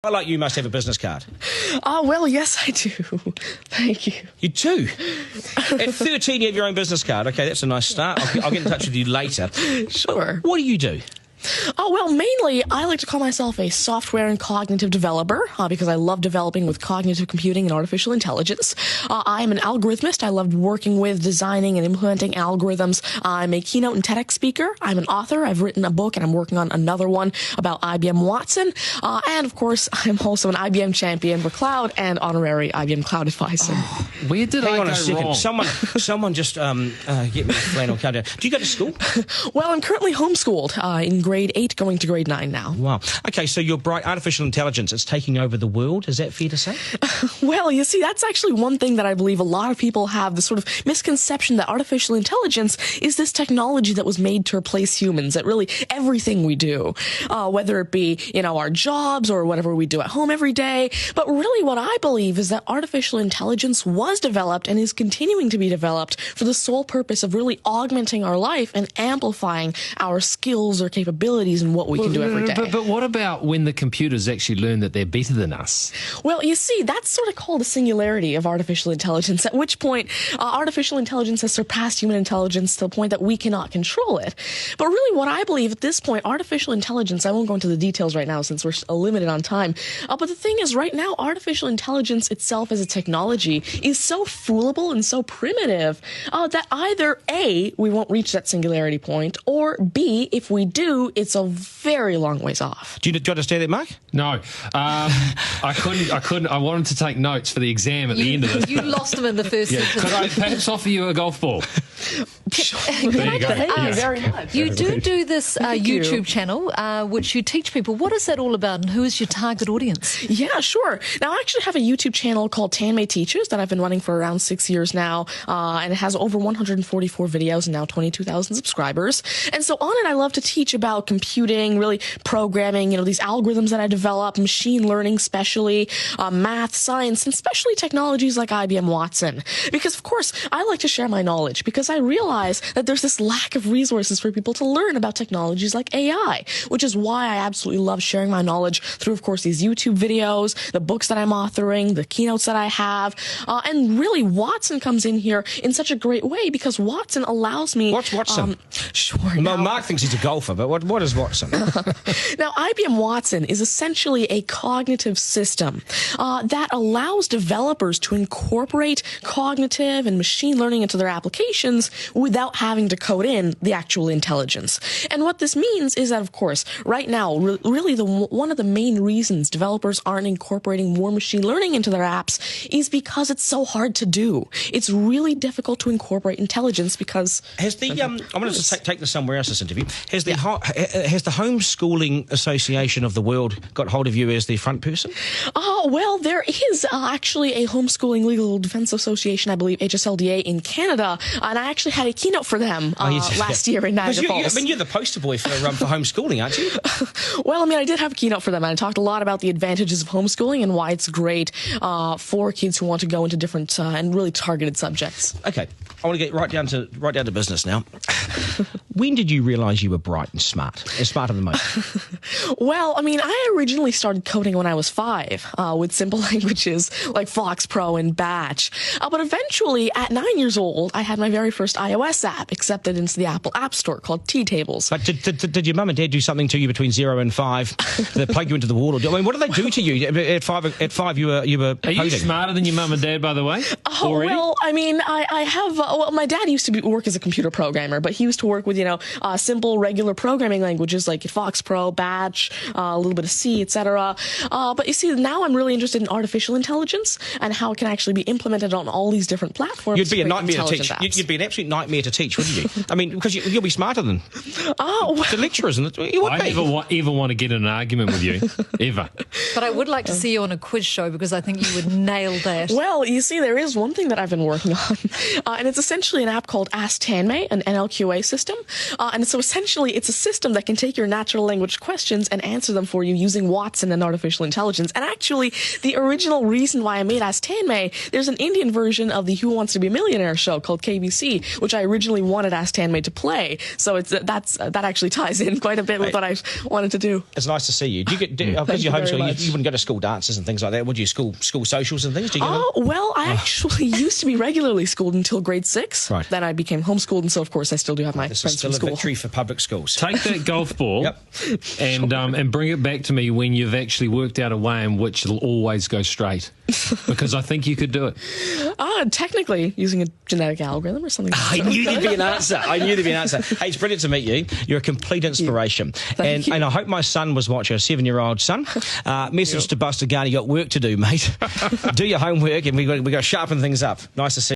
I like you must have a business card. Well, yes, I do. Thank you. You do? At 13, you have your own business card. OK, that's a nice start. I'll get in touch with you later. Sure. What do you do? Well, mainly, I like to call myself a software and cognitive developer because I love developing with cognitive computing and artificial intelligence. I am an algorithmist. I love working with, designing, and implementing algorithms. I'm a keynote and TEDx speaker. I'm an author. I've written a book, and I'm working on another one about IBM Watson. And, of course, I'm also an IBM champion for cloud and honorary IBM cloud advisor. Where did Hang I on go a second. wrong? Someone just get me the flannel countdown. Do you go to school? Well, I'm currently homeschooled in grade 8, going to grade 9 now. Wow. OK, so you're bright. Artificial intelligence, it's taking over the world. Is that fair to say? Well, you see, that's actually one thing that I believe a lot of people have, this sort of misconception that artificial intelligence is this technology that was made to replace humans at really everything we do, whether it be, our jobs or whatever we do at home every day. But really what I believe is that artificial intelligence was developed and is continuing to be developed for the sole purpose of really augmenting our life and amplifying our skills or capabilities and what we can do every day. But what about when the computers actually learn that they're better than us? Well, you see, that's sort of called a singularity of artificial intelligence, at which point artificial intelligence has surpassed human intelligence to the point that we cannot control it. But really what I believe at this point, artificial intelligence, I won't go into the details right now since we're limited on time, but the thing is right now, artificial intelligence itself as a technology is so foolable and so primitive that either A, we won't reach that singularity point, or B, if we do, it's a very long ways off. Do you understand that, Mark? No. I couldn't. I wanted to take notes for the exam at the end of this. You lost them in the first sentence. Could I perhaps offer you a golf ball? There you go. Thank you very much. You do this YouTube channel, which you teach people. What is that all about, and who is your target audience? Yeah, sure. Now, I actually have a YouTube channel called Tanmay Teaches that I've been running for around 6 years now, and it has over 144 videos and now 22,000 subscribers. And so on it, I love to teach about computing, really programming, these algorithms that I develop, machine learning especially, math, science, and especially technologies like IBM Watson. Because, of course, I like to share my knowledge because I realize that there's this lack of resources for people to learn about technologies like AI, which is why I absolutely love sharing my knowledge through, of course, these YouTube videos, the books that I'm authoring, the keynotes that I have, and really Watson comes in here in such a great way because Watson allows me... What's Watson? Sure. Mark thinks he's a golfer, but what is Watson? Now, IBM Watson is essentially a cognitive system that allows developers to incorporate cognitive and machine learning into their applications without having to code in the actual intelligence. And what this means is that, of course, right now, really one of the main reasons developers aren't incorporating more machine learning into their apps is because it's so hard to do. It's really difficult to incorporate intelligence because... Has the I'm going to take this somewhere else, this interview. Has the Homeschooling Association of the World got hold of you as the front person? Well, there is actually a Homeschooling Legal Defense Association, I believe, HSLDA in Canada, and I actually had a keynote for them last year in Niagara Falls. You're the poster boy for homeschooling, aren't you? Well, I did have a keynote for them, and I talked a lot about the advantages of homeschooling and why it's great for kids who want to go into different and really targeted subjects. Okay, I want to get right down to business now. When did you realise you were bright and smart, and smarter than most? Well, I originally started coding when I was 5 with simple languages like Fox Pro and Batch. But eventually, at 9 years old, I had my very first iOS app accepted into the Apple App Store called T-Tables. But did your mum and dad do something to you between 0 and 5 that plug you into the wall? What did they do to you at 5? At 5, you were Are you smarter than your mum and dad, by the way? Already? Well, I have. My dad used to work as a computer programmer, but he used to work with simple regular programming languages like Fox Pro, Batch, a little bit of C, etc. But you see, now I'm really interested in artificial intelligence and how it can actually be implemented on all these different platforms. You'd be a nightmare to teach. You'd be an absolute nightmare to teach, wouldn't you? Because you'll be smarter than the lecturers. You would I ever want to get in an argument with you, ever. But I would like to see you on a quiz show because I think you would nail that. Well, you see, there is one thing that I've been working on, and it's essentially an app called Ask Tanmay, an NLQA system. And so essentially, it's a system system that can take your natural language questions and answer them for you using Watson and artificial intelligence. And actually, the original reason why I made Ask Tanmay, there's an Indian version of the Who Wants to Be a Millionaire show called KBC, which I originally wanted Ask Tanmay to play. So that actually ties in quite a bit with what I wanted to do. It's nice to see you. Do you get because you're homeschooling? You wouldn't go to school dances and things like that, would you? School socials and things. Do you go well, I actually used to be regularly schooled until grade 6. Right. Then I became homeschooled, and so of course I still do have my This is friends still from a school. victory for public schools. Take that golf ball Yep. and bring it back to me when you've actually worked out a way in which it'll always go straight. Because I think you could do it. Technically, using a genetic algorithm or something. I knew there'd be an answer. Hey, it's brilliant to meet you. You're a complete inspiration. Thank you. And I hope my son was watching, a 7-year-old son. Message to Buster Garner, you got work to do, mate. Do your homework, and we got to sharpen things up. Nice to see you.